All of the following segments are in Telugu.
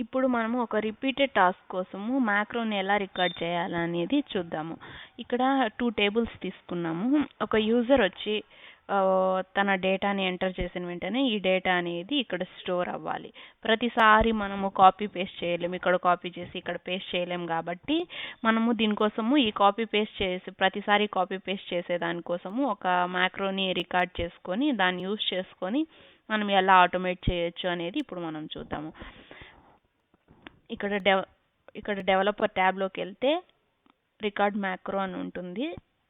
ఇప్పుడు మనము ఒక రిపీటెడ్ టాస్క్ కోసము మ్యాక్రోని ఎలా రికార్డ్ చేయాలనేది చూద్దాము. ఇక్కడ 2 టేబుల్స్ తీసుకున్నాము. ఒక యూజర్ వచ్చి తన డేటాని ఎంటర్ చేసిన వెంటనే ఈ డేటా అనేది ఇక్కడ స్టోర్ అవ్వాలి. ప్రతిసారి మనము కాపీ పేస్ట్ చేయలేము, ఇక్కడ కాపీ చేసి ఇక్కడ పేస్ట్ చేయలేము కాబట్టి మనము దీనికోసము ఈ కాపీ పేస్ట్ చేసి ప్రతిసారి కాపీ పేస్ట్ చేసే దానికోసము ఒక మ్యాక్రోని రికార్డ్ చేసుకొని దాన్ని యూజ్ చేసుకొని మనం ఎలా ఆటోమేట్ చేయొచ్చు అనేది ఇప్పుడు మనం చూద్దాము. ఇక్కడ డెవలపర్ ట్యాబ్లోకి వెళ్తే రికార్డ్ మ్యాక్రో అని ఉంటుంది.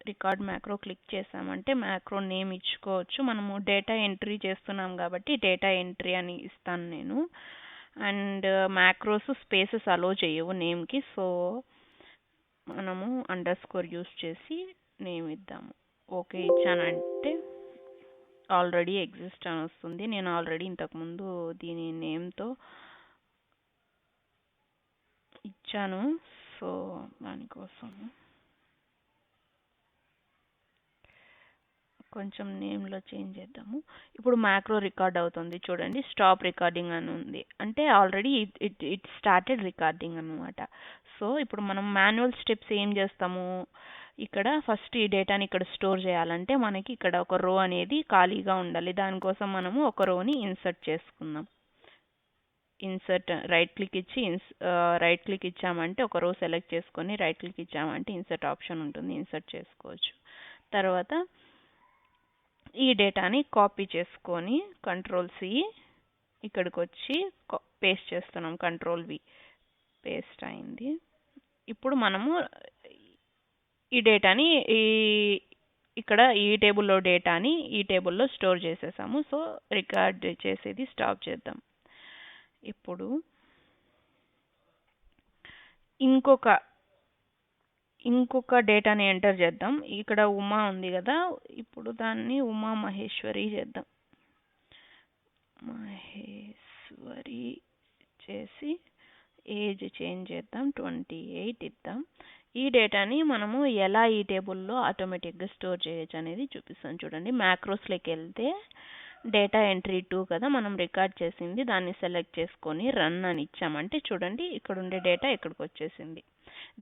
రికార్డ్ మ్యాక్రో క్లిక్ చేసామంటే మ్యాక్రో నేమ్ ఇచ్చుకోవచ్చు. మనము డేటా ఎంట్రీ చేస్తున్నాం కాబట్టి డేటా ఎంట్రీ అని ఇస్తాను నేను. అండ్ మ్యాక్రోస్ స్పేసెస్ అలో చేయవు నేమ్కి, సో మనము అండర్స్కోర్ యూస్ చేసి నేమ్ ఇద్దాము. ఓకే ఇచ్చానంటే ఆల్రెడీ ఎగ్జిస్ట్ అని వస్తుంది. నేను ఆల్రెడీ ఇంతకుముందు దీని నేమ్తో ఇచ్చాను, సో దానికోసం కొంచెం నేమ్లో చేంజ్ చేద్దాము. ఇప్పుడు మ్యాక్రో రికార్డ్ అవుతుంది చూడండి, స్టాప్ రికార్డింగ్ అని ఉంది, అంటే ఆల్రెడీ ఇట్ స్టార్టెడ్ రికార్డింగ్ అనమాట. సో ఇప్పుడు మనం మాన్యువల్ స్టెప్స్ ఏం చేస్తాము, ఇక్కడ ఫస్ట్ ఈ డేటాని ఇక్కడ స్టోర్ చేయాలంటే మనకి ఇక్కడ ఒక రో అనేది ఖాళీగా ఉండాలి. దానికోసం మనము ఒక రోని ఇన్సర్ట్ చేసుకుందాం. ఇన్సర్ట్ రైట్ క్లిక్ ఇచ్చామంటే ఒక రో సెలెక్ట్ చేసుకొని రైట్ క్లిక్ ఇచ్చామంటే ఇన్సర్ట్ ఆప్షన్ ఉంటుంది, ఇన్సర్ట్ చేసుకోవచ్చు. తర్వాత ఈ డేటాని కాపీ చేసుకొని కంట్రోల్-C ఇక్కడికి వచ్చి పేస్ట్ చేస్తున్నాం, కంట్రోల్-V పేస్ట్ అయింది. ఇప్పుడు మనము ఈ డేటాని ఇక్కడ ఈ టేబుల్లో డేటాని ఈ టేబుల్లో స్టోర్ చేసేసాము. సో రికార్డ్ చేసేది స్టాప్ చేద్దాం. ఇప్పుడు ఇంకొక డేటాని ఎంటర్ చేద్దాం. ఇక్కడ ఉమా ఉంది కదా, ఇప్పుడు దాన్ని ఉమా మహేశ్వరి చేద్దాం. మహేశ్వరి చేసి ఏజ్ చేంజ్ చేద్దాం, 28 ఇద్దాం. ఈ డేటాని మనము ఎలా ఈ టేబుల్లో ఆటోమేటిక్గా స్టోర్ చేయొచ్చు అనేది చూపిస్తాను చూడండి. మ్యాక్రోస్లోకి వెళ్తే డేటా ఎంట్రీ 2 కదా మనం రికార్డ్ చేసింది, దాన్ని సెలెక్ట్ చేసుకొని రన్ అని ఇచ్చామంటే చూడండి ఇక్కడ ఉండే డేటా ఇక్కడికి వచ్చేసింది.